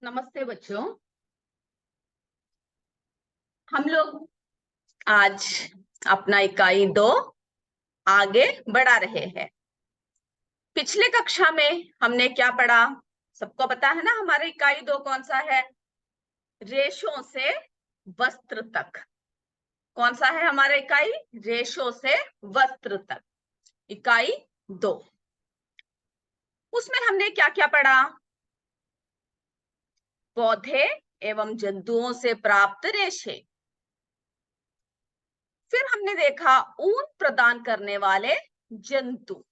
नमस्ते बच्चों। हम लोग आज अपना इकाई 2 आगे बढ़ा रहे हैं। पिछले कक्षा में हमने क्या पढ़ा? सबको पता है ना, हमारा इकाई 2 कौन सा है? रेशों से वस्त्र तक। कौन सा है हमारा इकाई? रेशों से वस्त्र तक, इकाई 2। उसमें हमने क्या क्या पढ़ा? पौधे एवं जंतुओं से प्राप्त रेशे। फिर हमने देखा ऊन प्रदान करने वाले जंतु।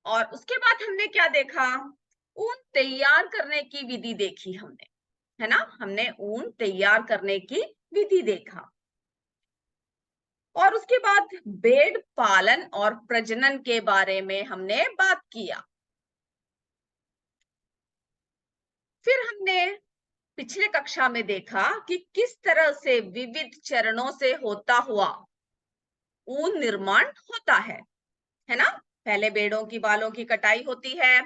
और उसके बाद हमने क्या देखा? ऊन तैयार करने की विधि देखी हमने, है ना। हमने ऊन तैयार करने की विधि देखा। और उसके बाद भेड़ पालन और प्रजनन के बारे में हमने बात किया। फिर हमने पिछले कक्षा में देखा कि किस तरह से विविध चरणों से होता हुआ ऊन निर्माण होता है ना। पहले भेड़ों की बालों की कटाई होती है,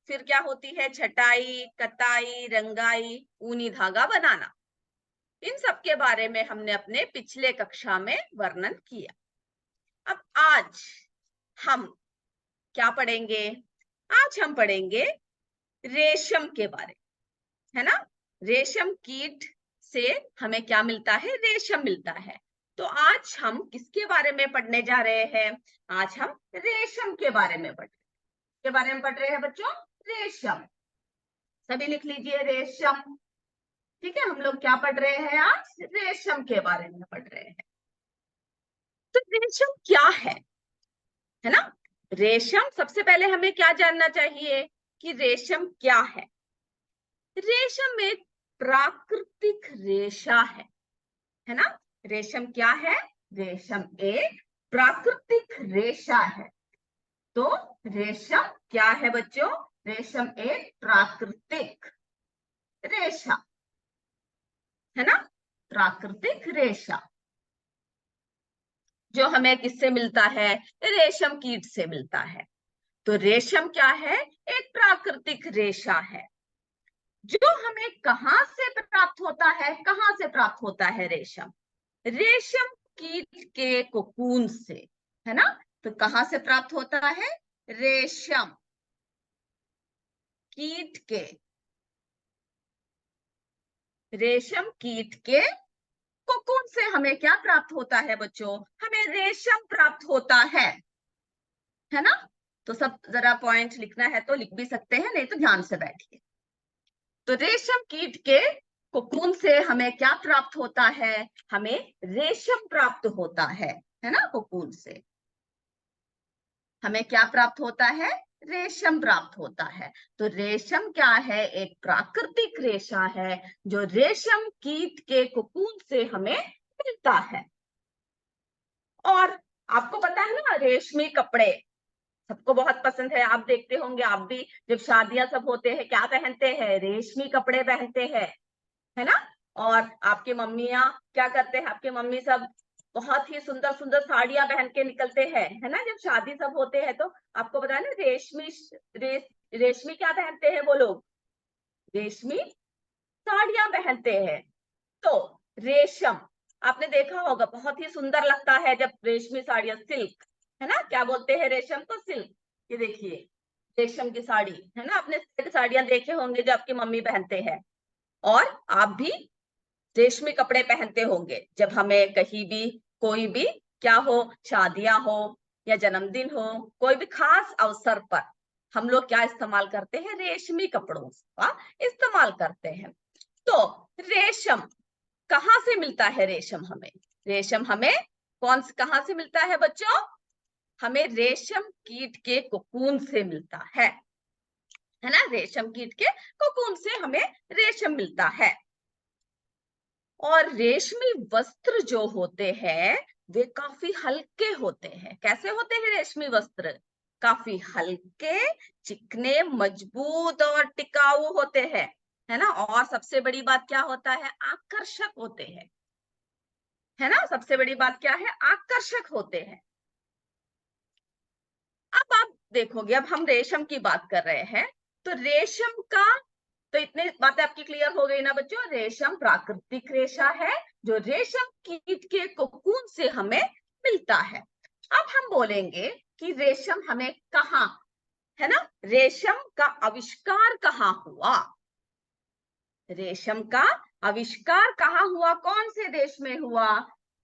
फिर क्या होती है? छटाई, कताई, रंगाई, ऊनी धागा बनाना। इन सब के बारे में हमने अपने पिछले कक्षा में वर्णन किया। अब आज हम क्या पढ़ेंगे? आज हम पढ़ेंगे रेशम के बारे, है ना। रेशम कीट से हमें क्या मिलता है? रेशम मिलता है। तो आज हम किसके बारे में पढ़ने जा रहे हैं? आज हम रेशम के बारे में पढ़ रहे हैं बच्चों। रेशम, सभी लिख लीजिए, रेशम। ठीक है, हम लोग क्या पढ़ रहे हैं आज? रेशम के बारे में पढ़ रहे हैं। तो रेशम क्या है ना। रेशम, सबसे पहले हमें क्या जानना चाहिए कि रेशम क्या है? रेशम एक प्राकृतिक रेशा है ना। रेशम क्या है? रेशम एक प्राकृतिक रेशा है। तो रेशम क्या है बच्चों? रेशम एक प्राकृतिक रेशा, है ना। प्राकृतिक रेशा जो हमें किससे मिलता है? रेशम कीट से मिलता है। तो रेशम क्या है? एक प्राकृतिक रेशा है जो हमें कहां से प्राप्त होता है? कहां से प्राप्त होता है रेशम? रेशम कीट के कोकून से, है ना। तो कहां से प्राप्त होता है? रेशम कीट के, रेशम कीट के कोकून से हमें क्या प्राप्त होता है बच्चों? हमें रेशम प्राप्त होता है ना। तो सब जरा पॉइंट लिखना है तो लिख भी सकते हैं, नहीं तो ध्यान से बैठिए। तो रेशम कीट के कोकून से हमें क्या प्राप्त होता है? हमें रेशम प्राप्त होता है ना। कोकून से हमें क्या प्राप्त होता है? रेशम प्राप्त होता है। तो रेशम क्या है? एक प्राकृतिक रेशा है जो रेशम कीट के कोकून से हमें मिलता है। और आपको पता है ना, रेशमी कपड़े सबको बहुत पसंद है। आप देखते होंगे, आप भी जब शादियां सब होते हैं क्या पहनते हैं? रेशमी कपड़े पहनते हैं, है ना। और आपके मम्मियां क्या करते हैं? आपके मम्मी सब बहुत ही सुंदर सुंदर साड़ियां पहन के निकलते हैं, है ना। जब शादी सब होते हैं तो आपको पता है ना, रेशमी क्या पहनते हैं वो लोग? रेशमी साड़ियां पहनते हैं। तो रेशम, आपने देखा होगा, बहुत ही सुंदर लगता है जब रेशमी साड़ियां, सिल्क, है ना। क्या बोलते हैं रेशम को? सिल्क। ये देखिए, रेशम की साड़ी, है ना। आपने सिल्क साड़ियां देखे होंगे जो आपकी मम्मी पहनते हैं। और आप भी रेशमी कपड़े पहनते होंगे जब हमें कहीं भी, कोई भी क्या हो, शादियां हो या जन्मदिन हो, कोई भी खास अवसर पर हम लोग क्या इस्तेमाल करते हैं? रेशमी कपड़ों का इस्तेमाल करते हैं। तो रेशम कहाँ से मिलता है? रेशम हमें, रेशम हमें कहाँ से मिलता है बच्चों? हमें रेशम कीट के कोकून से मिलता है ना। रेशम कीट के कोकून से हमें रेशम मिलता है। और रेशमी वस्त्र जो होते हैं वे काफी हल्के होते हैं। कैसे होते हैं रेशमी वस्त्र? काफी हल्के, चिकने, मजबूत और टिकाऊ होते हैं, है ना। और सबसे बड़ी बात क्या होता है? आकर्षक होते हैं, है ना। सबसे बड़ी बात क्या है? आकर्षक होते हैं। अब आप देखोगे, अब हम रेशम की बात कर रहे हैं, तो रेशम का तो इतने बातें आपकी क्लियर हो गई ना बच्चों। रेशम प्राकृतिक रेशा है जो रेशम कीट के कोकून से हमें मिलता है। अब हम बोलेंगे कि रेशम हमें कहाँ, है ना, रेशम का आविष्कार कहाँ हुआ। रेशम का आविष्कार कहाँ हुआ, कौन से देश में हुआ?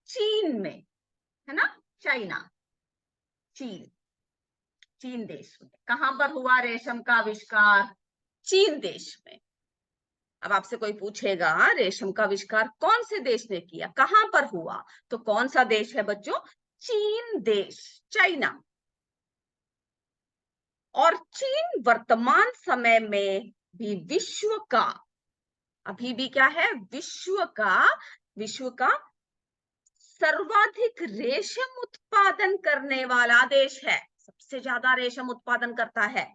चीन में, है ना, चाइना, चीन, चीन देश में। कहां पर हुआ रेशम का आविष्कार? चीन देश में। अब आपसे कोई पूछेगा रेशम का आविष्कार कौन से देश ने किया, कहां पर हुआ, तो कौन सा देश है बच्चों? चीन देश, चाइना। और चीन वर्तमान समय में भी विश्व का, अभी भी क्या है, विश्व का सर्वाधिक रेशम उत्पादन करने वाला देश है। सबसे ज्यादा रेशम उत्पादन करता है।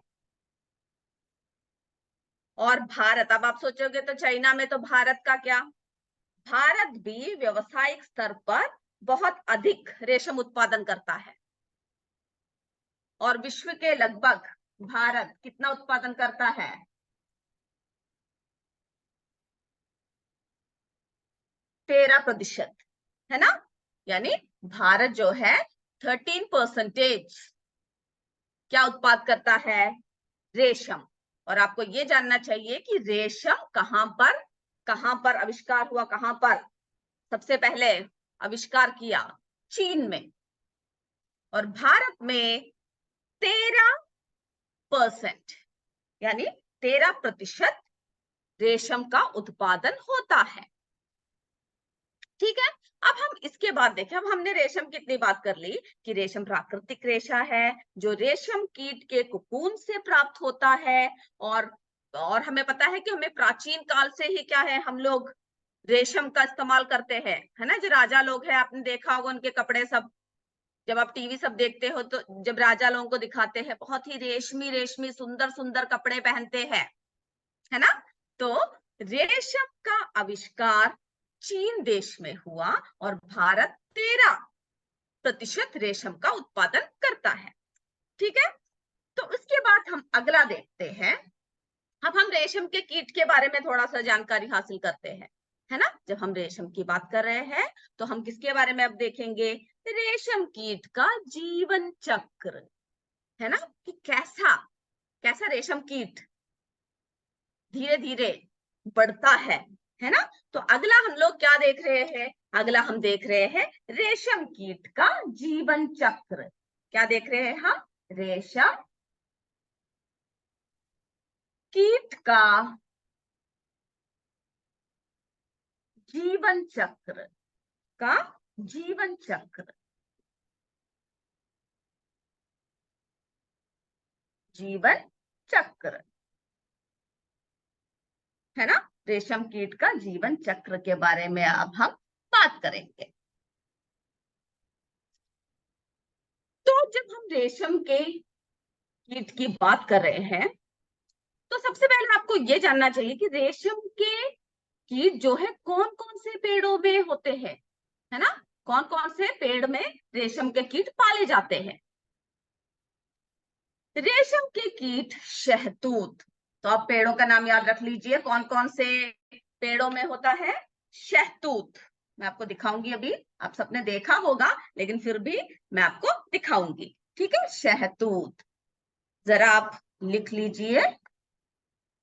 और भारत, अब आप सोचोगे तो चाइना में, तो भारत का क्या? भारत भी व्यवसायिक स्तर पर बहुत अधिक रेशम उत्पादन करता है। और विश्व के लगभग भारत कितना उत्पादन करता है? 13%, है ना। यानी भारत जो है 13% क्या उत्पाद करता है? रेशम। और आपको ये जानना चाहिए कि रेशम कहां पर आविष्कार हुआ, कहां पर सबसे पहले आविष्कार किया? चीन में। और भारत में 13%, यानी 13% रेशम का उत्पादन होता है। ठीक है। अब हम इसके बाद देखें, अब हमने रेशम की इतनी बात कर ली कि रेशम प्राकृतिक रेशा है जो रेशम कीट के कोकून से प्राप्त होता है। और हमें पता है कि हमें प्राचीन काल से ही क्या है, हम लोग रेशम का इस्तेमाल करते हैं, है ना। जो राजा लोग हैं, आपने देखा होगा उनके कपड़े सब, जब आप टीवी सब देखते हो तो जब राजा लोगों को दिखाते हैं, बहुत ही रेशमी रेशमी सुंदर सुंदर कपड़े पहनते हैं, है ना। तो रेशम का आविष्कार चीन देश में हुआ और भारत 13% रेशम का उत्पादन करता है। ठीक है। तो उसके बाद हम अगला देखते हैं। अब हम रेशम के कीट के बारे में थोड़ा सा जानकारी हासिल करते हैं, है ना। जब हम रेशम की बात कर रहे हैं तो हम किसके बारे में अब देखेंगे? रेशम कीट का जीवन चक्र, है ना, कि कैसा कैसा रेशम कीट धीरे धीरे बढ़ता है ना। तो अगला हम लोग क्या देख रहे हैं? अगला हम देख रहे हैं रेशम कीट का जीवन चक्र। क्या देख रहे हैं हम? रेशम कीट का जीवन चक्र, का जीवन चक्र, जीवन चक्र, है ना। रेशम कीट का जीवन चक्र के बारे में अब हम बात करेंगे। तो जब हम रेशम के कीट की बात कर रहे हैं तो सबसे पहले आपको यह जानना चाहिए कि रेशम के कीट जो है कौन कौन से पेड़ों में होते हैं, है ना। कौन कौन से पेड़ में रेशम के कीट पाले जाते हैं? रेशम के कीट शहतूत। तो आप पेड़ों का नाम याद रख लीजिए, कौन कौन से पेड़ों में होता है? शहतूत। मैं आपको दिखाऊंगी, अभी आप सबने देखा होगा लेकिन फिर भी मैं आपको दिखाऊंगी। ठीक है, शहतूत जरा आप लिख लीजिए,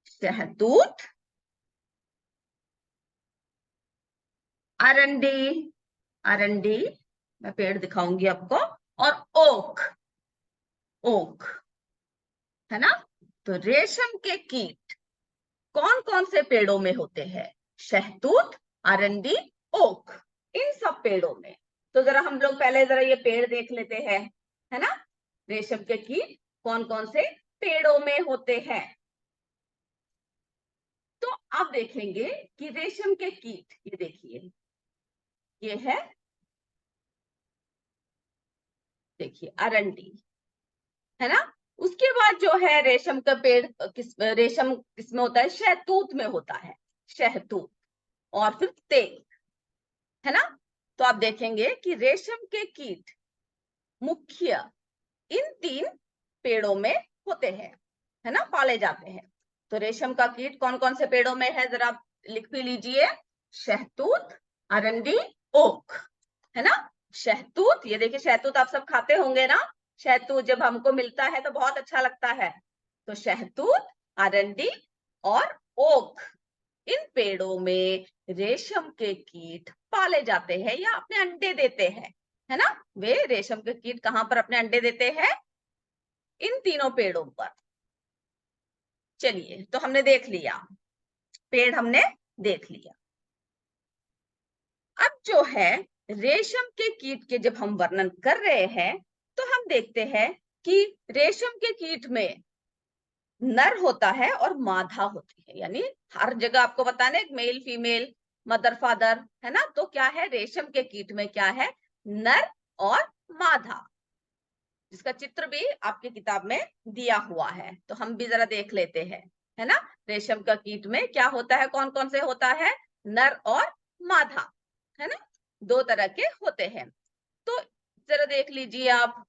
शहतूत, अरंडी, अरंडी, मैं पेड़ दिखाऊंगी आपको, और ओक, ओक, है ना। तो रेशम के कीट कौन कौन से पेड़ों में होते हैं? शहतूत, अरंडी, ओक, इन सब पेड़ों में। तो जरा हम लोग पहले जरा ये पेड़ देख लेते हैं, है ना। रेशम के कीट कौन कौन से पेड़ों में होते हैं? तो आप देखेंगे कि रेशम के कीट, ये देखिए, ये है, देखिए अरंडी, है ना। उसके बाद जो है रेशम का पेड़, रेशम किसमें होता है? शहतूत में होता है, शहतूत। और फिर तेल, है ना। तो आप देखेंगे कि रेशम के कीट मुख्य इन 3 पेड़ों में होते हैं, है ना, पाले जाते हैं। तो रेशम का कीट कौन कौन से पेड़ों में है, जरा लिख भी लीजिए। शहतूत, अरंडी, ओक, है ना। शहतूत, ये देखिए शहतूत आप सब खाते होंगे ना। शहतूत जब हमको मिलता है तो बहुत अच्छा लगता है। तो शहतूत, अरंडी और ओक, इन पेड़ों में रेशम के कीट पाले जाते हैं या अपने अंडे देते हैं, है ना। वे रेशम के कीट कहाँ पर अपने अंडे देते हैं, इन तीनों पेड़ों पर। चलिए, तो हमने देख लिया, पेड़ हमने देख लिया। अब जो है रेशम के कीट के जब हम वर्णन कर रहे हैं तो हम देखते हैं कि रेशम के कीट में नर होता है और मादा होती है, यानी हर जगह आपको बताना एक मेल फीमेल, मदर फादर, है ना। तो क्या है रेशम के कीट में, क्या है, नर और मादा, जिसका चित्र भी आपकी किताब में दिया हुआ है। तो हम भी जरा देख लेते हैं, है ना। रेशम का कीट में क्या होता है, कौन कौन से होता है, नर और मादा, है ना, दो तरह के होते हैं। तो जरा देख लीजिए आप,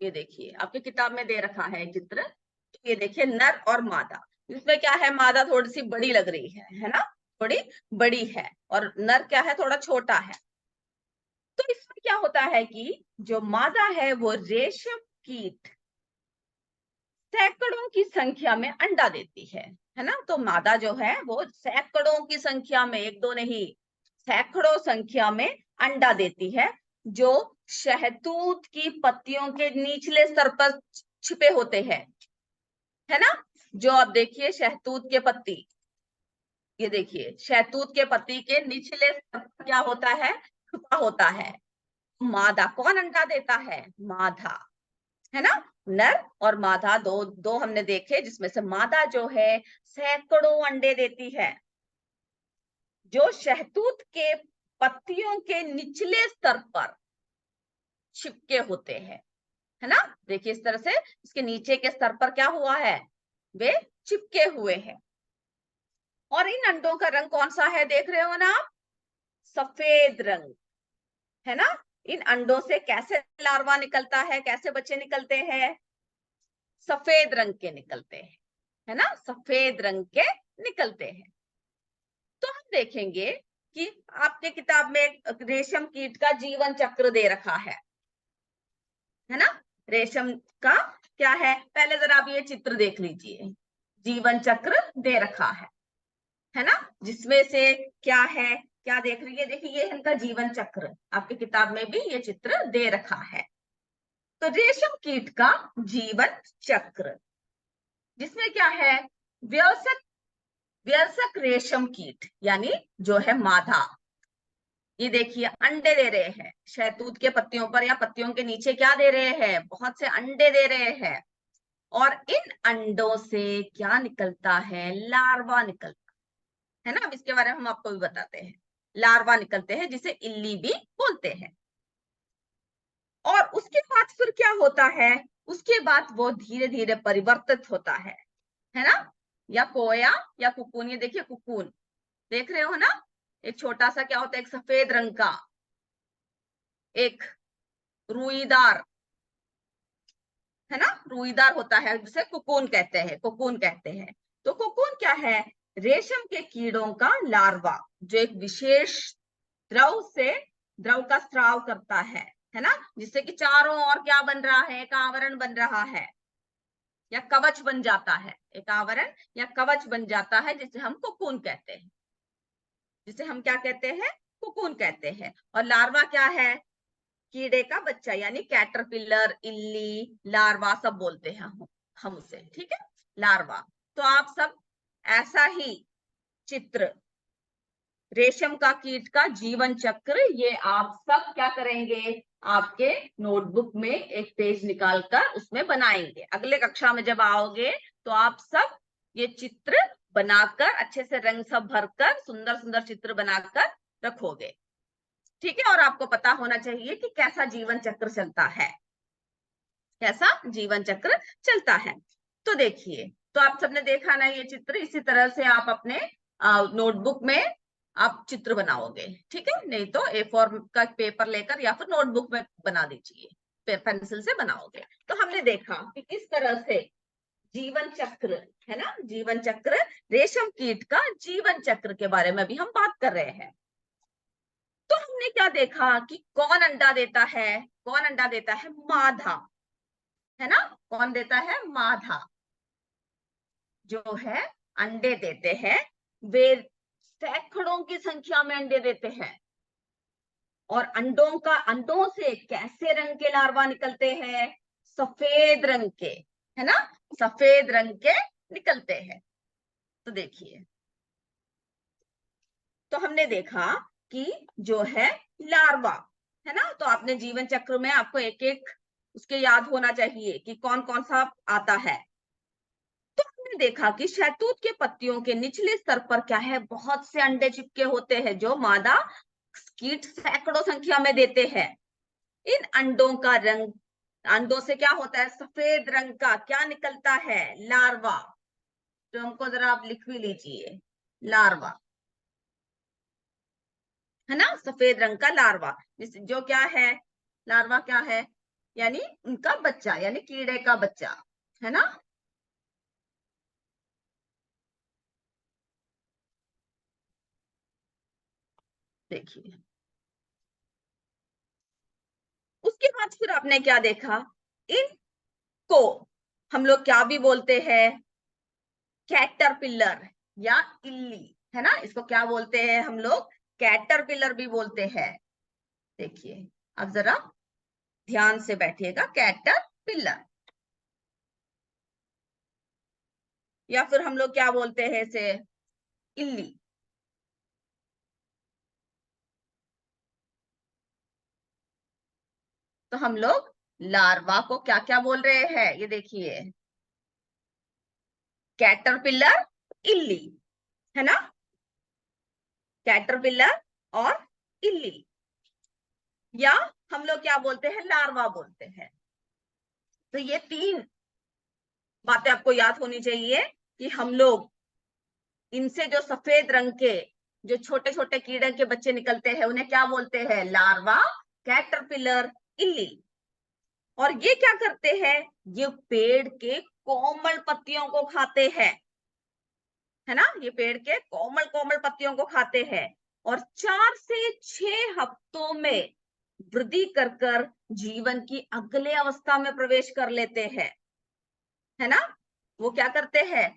ये देखिए आपकी किताब में दे रखा है चित्र। तो ये देखिए नर और मादा, इसमें क्या है, मादा थोड़ी सी बड़ी लग रही है ना, थोड़ी बड़ी है, और नर क्या है, थोड़ा छोटा है। तो इसमें क्या होता है कि जो मादा है वो रेशम कीट सैकड़ों की संख्या में अंडा देती है ना। तो मादा जो है वो सैकड़ों की संख्या में, एक दो नहीं, सैकड़ों संख्या में अंडा देती है, जो शहतूत की पत्तियों के निचले स्तर पर छिपे होते हैं, है ना। जो आप देखिए शहतूत के पत्ती, ये देखिए शहतूत के पत्ती के निचले स्तर पर क्या होता है, छुपा होता है। मादा कौन अंडा देता है, मादा, है ना। नर और मादा दो दो हमने देखे, जिसमें से मादा जो है सैकड़ों अंडे देती है, जो शहतूत के पत्तियों के निचले स्तर पर चिपके होते हैं, है ना। देखिए इस तरह से इसके नीचे के स्तर पर क्या हुआ है, वे चिपके हुए हैं। और इन अंडों का रंग कौन सा है, देख रहे हो ना आप, सफेद रंग, है ना। इन अंडों से कैसे लार्वा निकलता है, कैसे बच्चे निकलते हैं, सफेद रंग के निकलते हैं, है ना, सफेद रंग के निकलते हैं। तो हम देखेंगे कि आपके किताब में रेशम कीट का जीवन चक्र दे रखा है ना। रेशम का क्या है, पहले जरा आप ये चित्र देख लीजिए, जीवन चक्र दे रखा है ना, जिसमें से क्या है, क्या देख रही है, देखिए ये इनका जीवन चक्र आपकी किताब में भी ये चित्र दे रखा है। तो रेशम कीट का जीवन चक्र, जिसमें क्या है, व्यवसाय व्यस्क रेशम कीट यानी जो है मादा, ये देखिए अंडे दे रहे हैं शहतूत के पत्तियों पर या पत्तियों के नीचे, क्या दे रहे हैं, बहुत से अंडे दे रहे हैं। और इन अंडों से क्या निकलता है, लार्वा निकलता है ना। अब इसके बारे में हम आपको भी बताते हैं, लार्वा निकलते हैं जिसे इल्ली भी बोलते हैं। और उसके बाद फिर क्या होता है, उसके बाद वो धीरे धीरे परिवर्तित होता है ना, या कोया या कुकुन, ये देखिए कुकुन देख रहे हो ना, एक छोटा सा क्या होता है, एक सफेद रंग का, एक रुईदार, है ना, रुईदार होता है, जिसे कुकुन कहते हैं, कुकुन कहते हैं। तो कुकुन क्या है, रेशम के कीड़ों का लार्वा, जो एक विशेष द्रव का स्राव करता है ना, जिससे कि चारों ओर क्या बन रहा है, एक आवरण बन रहा है या कवच बन जाता है, एक आवरण या कवच बन जाता है, जिसे हम कुकुन कहते हैं, जिसे हम क्या कहते हैं, कुकुन कहते हैं। और लार्वा क्या है, कीड़े का बच्चा, यानी कैटरपिलर, इल्ली, लार्वा सब बोलते हैं हम उसे, ठीक है, लार्वा। तो आप सब ऐसा ही चित्र, रेशम का कीट का जीवन चक्र, ये आप सब क्या करेंगे, आपके नोटबुक में एक पेज निकालकर उसमें बनाएंगे। अगले कक्षा में जब आओगे तो आप सब ये चित्र बनाकर, अच्छे से रंग सब भरकर, सुंदर सुंदर चित्र बनाकर रखोगे, ठीक है। और आपको पता होना चाहिए कि कैसा जीवन चक्र चलता है, कैसा जीवन चक्र चलता है। तो देखिए, तो आप सबने देखा ना ये चित्र, इसी तरह से आप अपने नोटबुक में आप चित्र बनाओगे, ठीक है। नहीं तो A4 का पेपर लेकर या फिर नोटबुक में बना दीजिए, पेंसिल से बनाओगे। तो हमने देखा कि किस तरह से जीवन चक्र, है ना, जीवन चक्र, रेशम कीट का जीवन चक्र के बारे में भी हम बात कर रहे हैं। तो हमने क्या देखा कि कौन अंडा देता है, कौन अंडा देता है, मादा, है ना, कौन देता है, मादा जो है अंडे देते हैं, वे सैकड़ों की संख्या में अंडे देते हैं। और अंडों से कैसे रंग के लार्वा निकलते हैं, सफेद रंग के, है ना, सफेद रंग के निकलते हैं। तो देखिए, तो हमने देखा कि जो है लार्वा, है ना, तो आपने जीवन चक्र में आपको एक एक उसके याद होना चाहिए कि कौन कौन सा आता है। तो हमने देखा कि शहतूत के पत्तियों के निचले स्तर पर क्या है, बहुत से अंडे चिपके होते हैं जो मादा कीट सैकड़ों संख्या में देते हैं। इन अंडों का रंग, अंडों से क्या होता है, सफेद रंग का क्या निकलता है, लार्वा। तो हमको जरा आप लिख भी लीजिए, लार्वा, है ना, सफेद रंग का लार्वा, जो क्या है, लार्वा क्या है, यानी उनका बच्चा, यानी कीड़े का बच्चा, है ना। देखिए, उसके बाद फिर आपने क्या देखा, इनको हम लोग क्या भी बोलते हैं, कैटरपिलर या इल्ली, है ना, इसको क्या बोलते हैं हम लोग, कैटरपिलर भी बोलते हैं। देखिए, अब जरा ध्यान से बैठिएगा, कैटरपिलर, या फिर हम लोग क्या बोलते हैं इसे, इल्ली। तो हम लोग लार्वा को क्या क्या बोल रहे हैं, ये देखिए, कैटरपिलर, इल्ली, है ना, कैटरपिलर और इल्ली, या हम लोग क्या बोलते हैं, लार्वा बोलते हैं। तो ये तीन बातें आपको याद होनी चाहिए कि हम लोग इनसे जो सफेद रंग के जो छोटे छोटे कीड़े के बच्चे निकलते हैं उन्हें क्या बोलते हैं, लार्वा, कैटरपिलर, इल्ली। और ये क्या करते हैं, ये पेड़ के कोमल पत्तियों को खाते हैं, है ना, ये पेड़ के कोमल कोमल पत्तियों को खाते हैं, और 4 से 6 हफ्तों में वृद्धि कर कर जीवन की अगले अवस्था में प्रवेश कर लेते हैं, है ना। वो क्या करते हैं,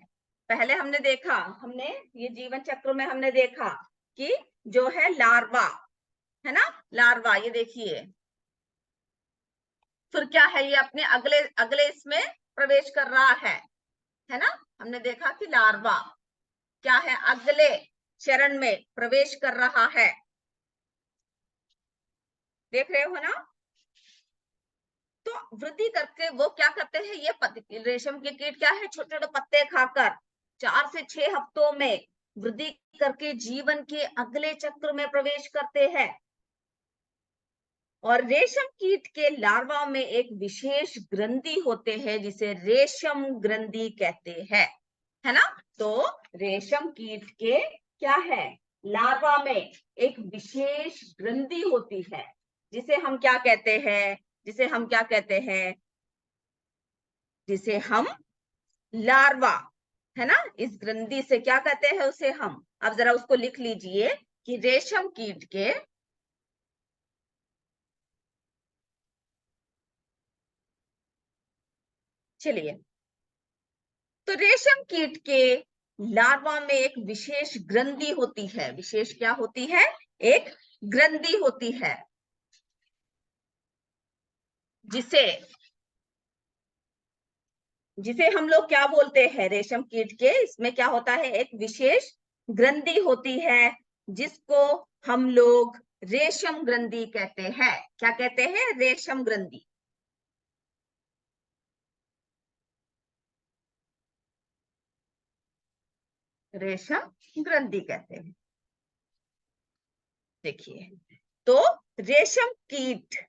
पहले हमने देखा, हमने ये जीवन चक्र में हमने देखा कि जो है लार्वा, है ना, लार्वा, ये देखिए, फिर क्या है, ये अपने अगले अगले इसमें प्रवेश कर रहा है ना। हमने देखा कि लार्वा क्या है, अगले चरण में प्रवेश कर रहा है, देख रहे हो ना। तो वृद्धि करके वो क्या करते हैं, ये रेशम के कीट क्या है, छोटे छोटे पत्ते खाकर 4 से 6 हफ्तों में वृद्धि करके जीवन के अगले चक्र में प्रवेश करते हैं। और रेशम कीट के लार्वा में एक विशेष ग्रंथि होते हैं जिसे रेशम ग्रंथि कहते हैं, है ना। तो रेशम कीट के क्या है, लार्वा में एक विशेष ग्रंथि होती है जिसे हम क्या कहते हैं, जिसे हम क्या कहते हैं, जिसे हम लार्वा, है ना, इस ग्रंथि से क्या कहते हैं उसे हम। अब जरा उसको लिख लीजिए कि रेशम कीट के चलिए, तो रेशम कीट के लार्वा में एक विशेष ग्रंथि होती है, विशेष क्या होती है, एक ग्रंथि होती है जिसे जिसे हम लोग क्या बोलते हैं, रेशम कीट के इसमें क्या होता है, एक विशेष ग्रंथि होती है जिसको हम लोग रेशम ग्रंथि कहते हैं। क्या कहते हैं, रेशम ग्रंथि। रेशम ग्रंथि कहते हैं। देखिए, तो रेशम कीट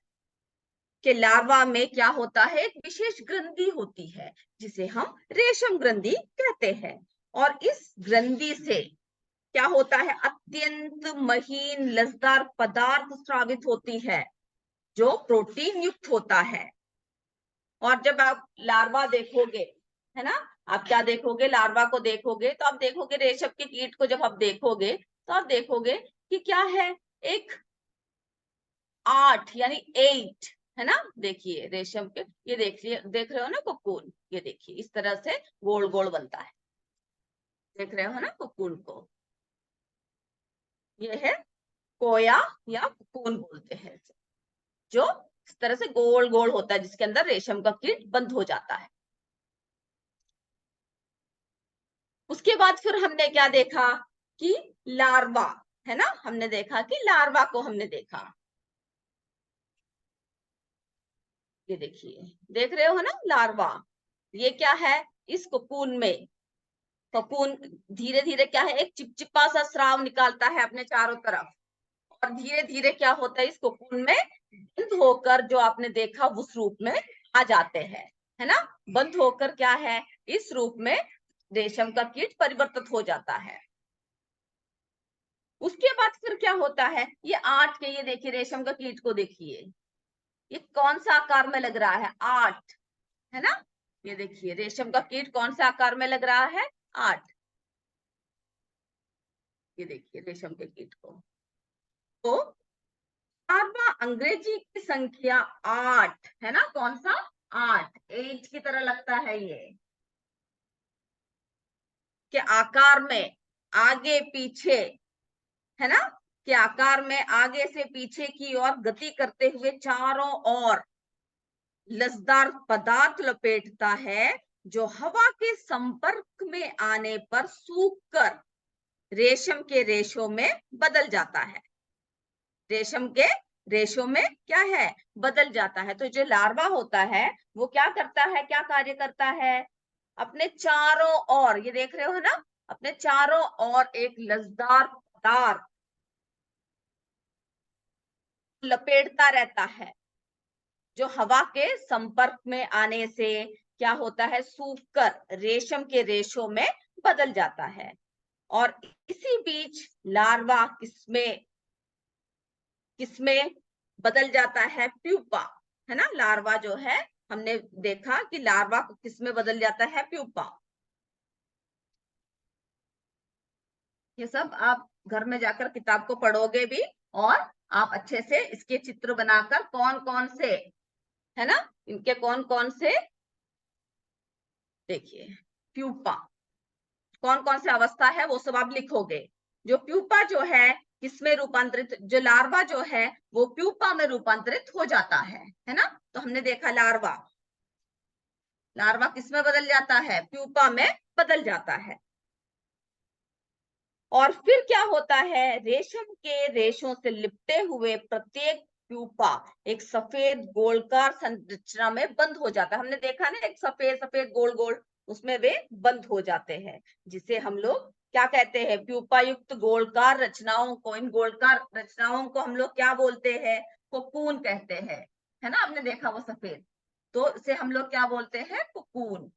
के लार्वा में क्या होता है, एक विशेष ग्रंथि होती है जिसे हम रेशम ग्रंथि कहते हैं। और इस ग्रंथि से क्या होता है, अत्यंत महीन लसदार पदार्थ स्रावित होती है जो प्रोटीन युक्त होता है। और जब आप लार्वा देखोगे, है ना। आप क्या देखोगे, लार्वा को देखोगे तो आप देखोगे रेशम के कीट को जब आप देखोगे तो आप देखोगे कि क्या है, एक 8 यानी 8, है ना। देखिए रेशम के, ये देखिए, देख रहे हो ना कोकून, ये देखिए इस तरह से गोल गोल बनता है, देख रहे हो ना कोकून को। ये है कोया या कोकून बोलते हैं, जो इस तरह से गोल गोल होता है, जिसके अंदर रेशम का कीट बंद हो जाता है। उसके बाद फिर हमने क्या देखा कि लार्वा, है ना, हमने देखा कि लार्वा को हमने देखा। ये देखिए, देख रहे हो ना लार्वा, ये क्या है, इस कोकून में, कोकून धीरे धीरे क्या है, एक चिपचिपा सा स्राव निकालता है अपने चारों तरफ, और धीरे धीरे क्या होता है, इस कोकून में बंद होकर जो आपने देखा उस रूप में आ जाते हैं, है ना। बंद होकर क्या है, इस रूप में रेशम का कीट परिवर्तित हो जाता है। उसके बाद फिर क्या होता है, ये 8 के, ये देखिए रेशम का कीट को देखिए, ये कौन सा आकार में लग रहा है, 8, है ना। ये देखिए रेशम का कीट कौन सा आकार में लग रहा है, 8। ये देखिए रेशम के कीट को, तो लार्वा अंग्रेजी की संख्या 8, है ना, कौन सा, 8, 8 की तरह लगता है ये, के आकार में आगे पीछे, है ना, के आकार में आगे से पीछे की ओर गति करते हुए चारों ओर लसदार पदार्थ लपेटता है, जो हवा के संपर्क में आने पर सूखकर रेशम के रेशों में बदल जाता है। रेशम के रेशों में क्या है, बदल जाता है। तो जो लार्वा होता है वो क्या करता है, क्या कार्य करता है, अपने चारों ओर, ये देख रहे हो ना, अपने चारों ओर एक लसदार पदार्थ लपेटता रहता है, जो हवा के संपर्क में आने से क्या होता है, सूखकर रेशम के रेशों में बदल जाता है। और इसी बीच लार्वा किसमें किसमें बदल जाता है, प्यूपा, है ना। लार्वा जो है, हमने देखा कि लार्वा किसमें बदल जाता है, प्यूपा। ये सब आप घर में जाकर किताब को पढ़ोगे भी, और आप अच्छे से इसके चित्र बनाकर कौन कौन से, है ना, इनके कौन कौन से, देखिए प्यूपा कौन कौन सी अवस्था है वो सब आप लिखोगे। जो प्यूपा जो है किसमें रूपांतरित, जो लार्वा जो है वो प्यूपा में रूपांतरित हो जाता है ना। तो हमने देखा लार्वा, लार्वा किसमें बदल जाता है, प्यूपा में बदल जाता है। और फिर क्या होता है, रेशम के रेशों से लिपटे हुए प्रत्येक प्यूपा एक सफेद गोलकार संरचना में बंद हो जाता है। हमने देखा ना, एक सफेद सफेद गोल गोल, उसमें वे बंद हो जाते हैं, जिसे हम लोग क्या कहते हैं, प्यूपा युक्त गोलकार रचनाओं को, इन गोलकार रचनाओं को हम लोग क्या बोलते हैं, कोकून कहते हैं, है ना। आपने देखा वो सफेद, तो इसे हम लोग क्या बोलते हैं, कोकून,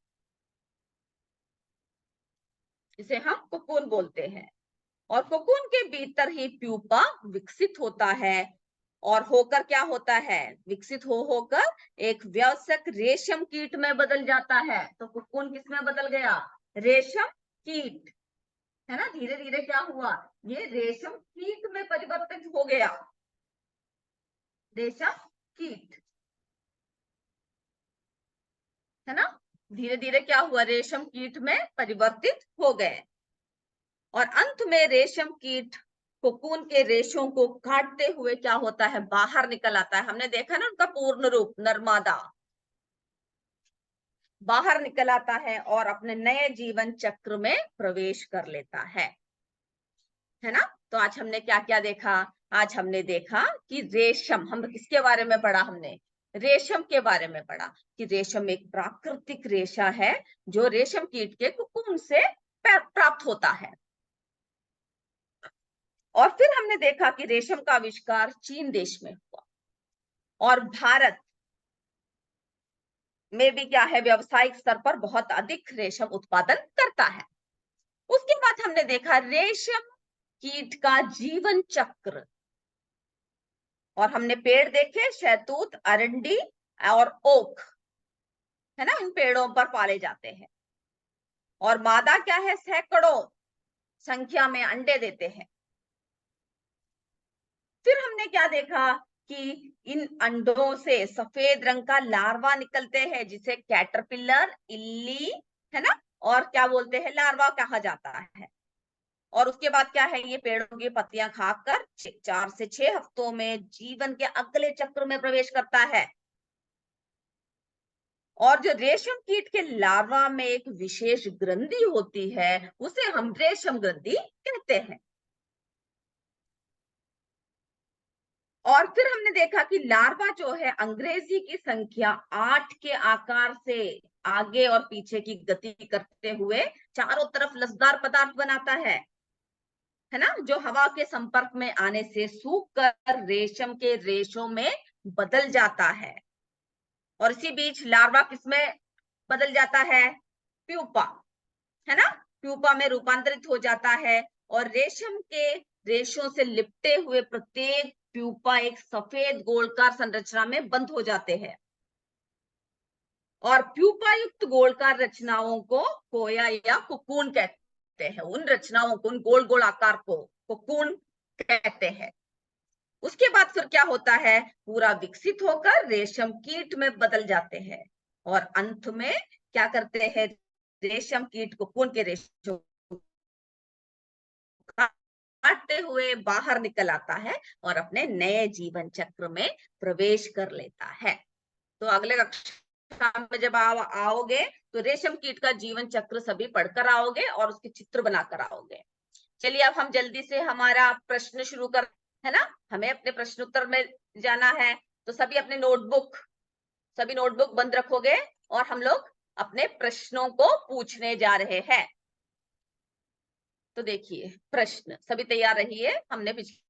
इसे हम कोकून बोलते हैं। और कोकून के भीतर ही प्यूपा विकसित होता है, और होकर क्या होता है, विकसित होकर एक वयस्क रेशम कीट में बदल जाता है। तो कोकून किस में बदल गया, रेशम कीट, है ना। धीरे धीरे क्या हुआ, ये रेशम कीट में परिवर्तित हो गया, रेशम कीट, है ना। धीरे धीरे क्या हुआ, रेशम कीट में परिवर्तित हो गए, और अंत में रेशम कीट कोकून के रेशों को काटते हुए क्या होता है, बाहर निकल आता है। हमने देखा ना उनका पूर्ण रूप, नर्मदा, बाहर निकल आता है और अपने नए जीवन चक्र में प्रवेश कर लेता है ना। तो आज हमने क्या क्या देखा, आज हमने देखा कि रेशम, हम किसके बारे में पढ़ा, हमने रेशम के बारे में पढ़ा कि रेशम एक प्राकृतिक रेशा है, जो रेशम कीट के कोकून से प्राप्त होता है। और फिर हमने देखा कि रेशम का आविष्कार चीन देश में हुआ, और भारत में भी क्या है, व्यावसायिक स्तर पर बहुत अधिक रेशम उत्पादन करता है। उसके बाद हमने देखा रेशम कीट का जीवन चक्र, और हमने पेड़ देखे, शहतूत, अरंडी और ओक, है ना, इन पेड़ों पर पाले जाते हैं। और मादा क्या है, सैकड़ों संख्या में अंडे देते हैं। फिर हमने क्या देखा कि इन अंडों से सफेद रंग का लार्वा निकलते हैं, जिसे कैटरपिलर, इल्ली, है ना, और क्या बोलते हैं, लार्वा कहा जाता है। और उसके बाद क्या है, ये पेड़ों की पत्तियां खाकर 4 से 6 हफ्तों में जीवन के अगले चक्र में प्रवेश करता है। और जो रेशम कीट के लार्वा में एक विशेष ग्रंथि होती है, उसे हम रेशम ग्रंथि कहते हैं। और फिर हमने देखा कि लार्वा जो है अंग्रेजी की संख्या 8 के आकार से आगे और पीछे की गति करते हुए चारों तरफ लसदार पदार्थ बनाता है ना, जो हवा के संपर्क में आने से सूख कर रेशम के रेशों में बदल जाता है। और इसी बीच लार्वा किसमें बदल जाता है, प्यूपा, है ना, प्यूपा में रूपांतरित हो जाता है। और रेशम के रेशों से लिपटे हुए प्रत्येक प्यूपा एक सफेद गोलकार संरचना में बंद हो जाते हैं। और प्यूपा युक्त गोलकार रचनाओं को कोया या कोकून कहते हैं। उन रचनाओं को, उन गोल गोल आकार को कोकून कहते हैं। उसके बाद फिर क्या होता है, पूरा विकसित होकर रेशम कीट में बदल जाते हैं। और अंत में क्या करते हैं, रेशम कीट कोकून के रेशों काटते हुए बाहर निकल आता है और अपने नए जीवन चक्र में प्रवेश कर लेता है। तो अगले कक्षा में जब आओगे तो रेशम कीट का जीवन चक्र सभी पढ़कर आओगे और उसके चित्र बनाकर आओगे। चलिए अब हम जल्दी से हमारा प्रश्न शुरू कर, है ना, हमें अपने प्रश्न उत्तर में जाना है। तो सभी नोटबुक बंद रखोगे और हम लोग अपने प्रश्नों को पूछने जा रहे हैं। तो देखिए प्रश्न, सभी तैयार रहिए। हमने पिछले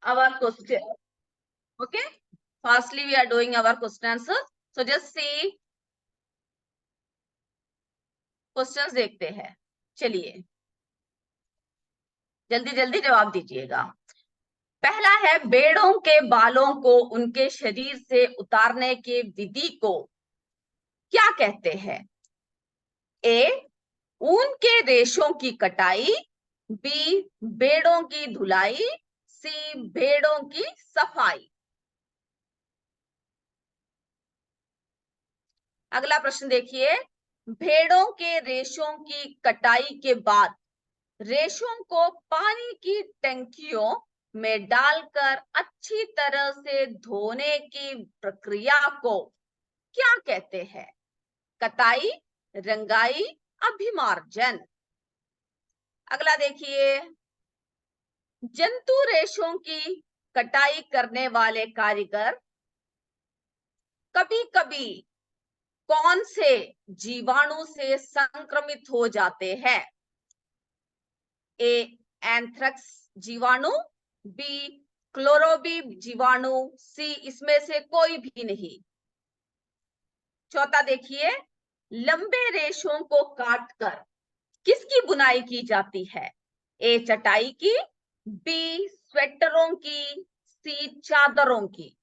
our question, okay, firstly we are doing our question answers, so just see questions देखते हैं। चलिए जल्दी जल्दी जवाब दीजिएगा। पहला है, भेड़ों के बालों को उनके शरीर से उतारने की विधि को क्या कहते हैं? ए, ऊन के रेशों की कटाई, बी, भेड़ों की धुलाई, सी, भेड़ों की सफाई। अगला प्रश्न देखिए, भेड़ों के रेशों की कटाई के बाद रेशों को पानी की टंकियों में डालकर अच्छी तरह से धोने की प्रक्रिया को क्या कहते हैं? कताई, रंगाई, अभिमार्जन। अगला देखिए, जंतु रेशों की कटाई करने वाले कारीगर कभी कभी कौन से जीवाणु से संक्रमित हो जाते हैं? ए, एंथ्रेक्स जीवाणु, बी, क्लोरोबी जीवाणु, सी, इसमें से कोई भी नहीं। चौथा देखिए, लंबे रेशों को काटकर किसकी बुनाई की जाती है? ए, चटाई की, बी, स्वेटरों की, सी, चादरों की।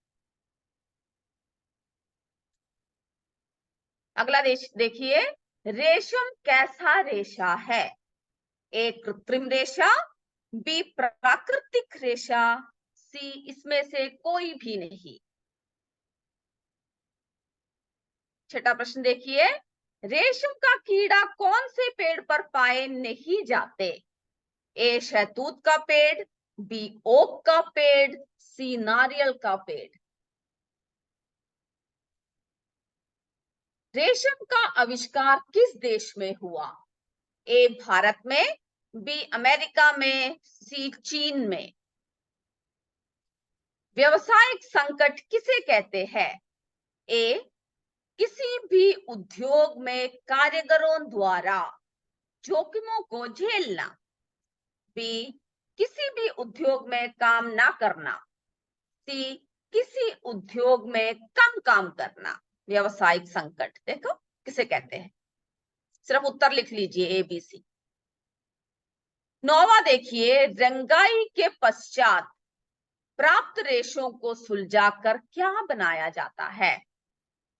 अगला देखिए, रेशम कैसा रेशा है? ए, कृत्रिम रेशा, बी, प्राकृतिक रेशा, सी, इसमें से कोई भी नहीं। छठा प्रश्न देखिए, रेशम का कीड़ा कौन से पेड़ पर पाए नहीं जाते? ए, शहतूत का पेड़, बी, ओक का पेड़, सी, नारियल का पेड़। रेशम का आविष्कार किस देश में हुआ? ए, भारत में, बी, अमेरिका में, सी, चीन में। व्यवसायिक संकट किसे कहते हैं? ए, किसी भी उद्योग में कारीगरों द्वारा जोखिमों को झेलना, बी, किसी भी उद्योग में काम ना करना। सी, किसी उद्योग में कम काम करना। व्यवसायिक संकट देखो किसे कहते हैं, सिर्फ उत्तर लिख लीजिए ए बी सी। 9वां देखिए, रंगाई के पश्चात प्राप्त रेशों को सुलझाकर क्या बनाया जाता है।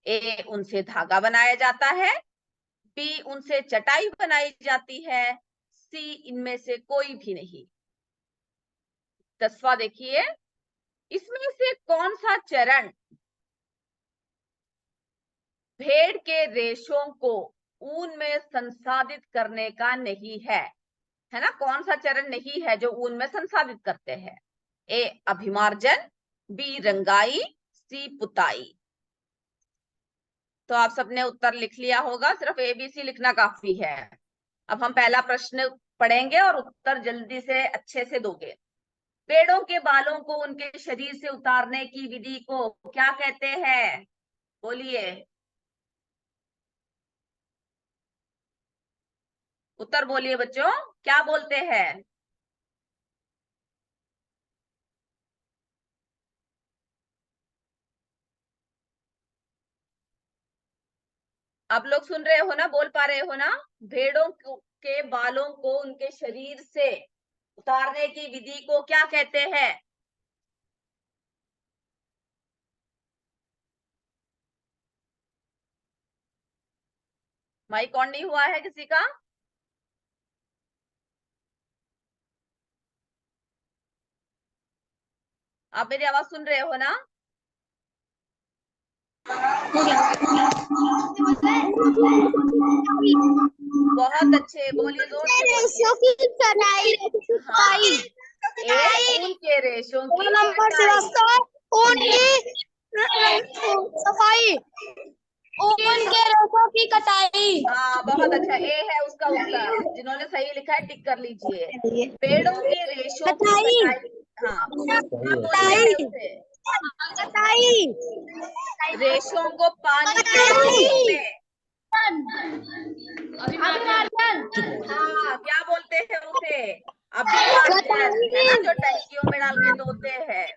ए, उनसे धागा बनाया जाता है। बी, उनसे चटाई बनाई जाती है। सी, इनमें से कोई भी नहीं। 10वां देखिए, इसमें से कौन सा चरण भेड़ के रेशों को ऊन में संसाधित करने का नहीं है ना? कौन सा चरण नहीं है जो ऊन में संसाधित करते हैं? ए, अभिमार्जन। बी, रंगाई। सी, पुताई। तो आप सबने उत्तर लिख लिया होगा, सिर्फ एबीसी लिखना काफी है। अब हम पहला प्रश्न पढ़ेंगे और उत्तर जल्दी से अच्छे से दोगे। पेड़ों के बालों को उनके शरीर से उतारने की विधि को क्या कहते हैं? बोलिए, उत्तर बोलिए बच्चों, क्या बोलते हैं? आप लोग सुन रहे हो ना, बोल पा रहे हो ना? भेड़ों के बालों को उनके शरीर से उतारने की विधि को क्या कहते हैं? माइक ऑन नहीं हुआ है किसी का? आप मेरी आवाज सुन रहे हो ना? बहुत अच्छे, बोलिए जोर से बोलिए। हाँ, एक ऊन के रेशों की सफाई, ऊन के रेशों की कटाई। हाँ, बहुत अच्छा, ए है उसका उत्तर। जिन्होंने सही लिखा है टिक कर लीजिए। पेड़ों के रेशों की कटाई। हाँ, क्या बोलते हैं उसे? रेशों को पानी के टंकियों में, हाँ, क्या बोलते हैं उसे? अभिमार्जन, है ना, जो टंकियों में डाल के धोते हैं।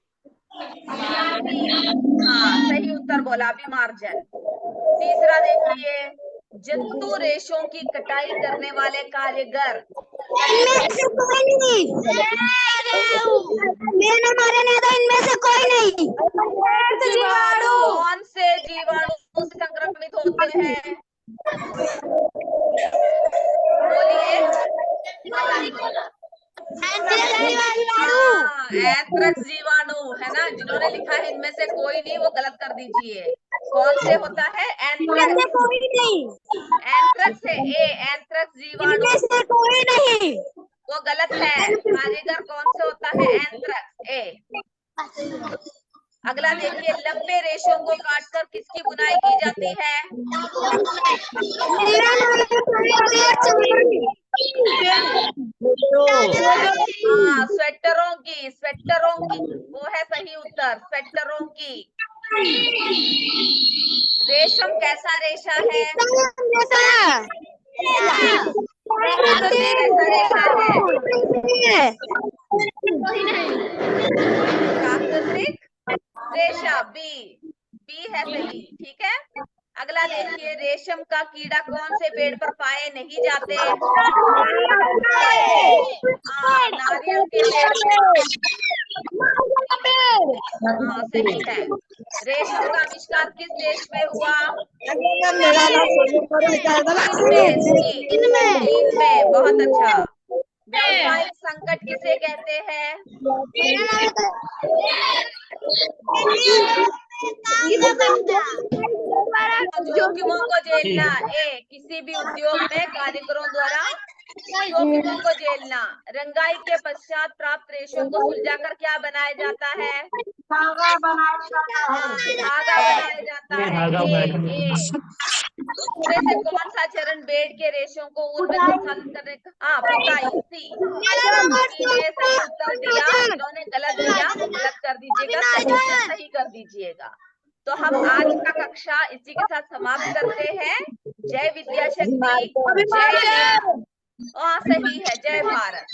हाँ, सही उत्तर बोला, अभिमार्जन। तीसरा देखिए, जंतु रेशों की कटाई करने वाले कारीगर इनमें से कोई नहीं, मैंने मारे नहीं था, इनमें से कोई नहीं। जीवाणु, कौन से जीवाणु से संक्रमित होते हैं? बोलिए। एंथ्रेक्स जीवाणु, है ना? जिन्होंने लिखा है इनमें से कोई नहीं, वो गलत कर दीजिए। कौन से होता है? एंथ्रेक्स। कोई नहीं, एंथ्रेक्स है ए, एंथ्रेक्स जीवाणु। इनमें से कोई नहीं। वो गलत है। कारीगर कौन से होता है? एंथ्रेक्स, ए। अगला देखिए, लंबे रेशों को काटकर किसकी बुनाई की जाती है? हाँ, स्वेटरों की, स्वेटरों की, वो है सही उत्तर, स्वेटरों की। रेशम कैसा रेशा है? कैसा रेशा है? प्राकृतिक रेशा, बी। बी है सही, ठीक है। अगला देखिए, रेशम का कीड़ा कौन से पेड़ पर पाए नहीं जाते? नारियल के पेड़ में। हाँ, सही है। रेशम का आविष्कार किस देश में हुआ? चीन में, बहुत अच्छा। व्यावसायिक संकट किसे कहते हैं? जोखिमों को झेलना, ए, किसी भी उद्योग में कारीगरों द्वारा जोखिमों को झेलना। रंगाई के पश्चात प्राप्त रेशों को सुलझाकर क्या बनाया जाता है? धागा बनाया जाता है। उसमें से कौन सा चरण बेड के रेशों को ऊन में संसाधित करने का? हाँ, पुताई, सी। ने सही उत्तर दिया, जिन्होंने गलत दिया वो गलत कर दीजिएगा, सही कर दीजिएगा। तो हम आज का कक्षा इसी के साथ समाप्त करते हैं। जय विद्या शक्ति, जय हिंद। हाँ, सही है, जय भारत।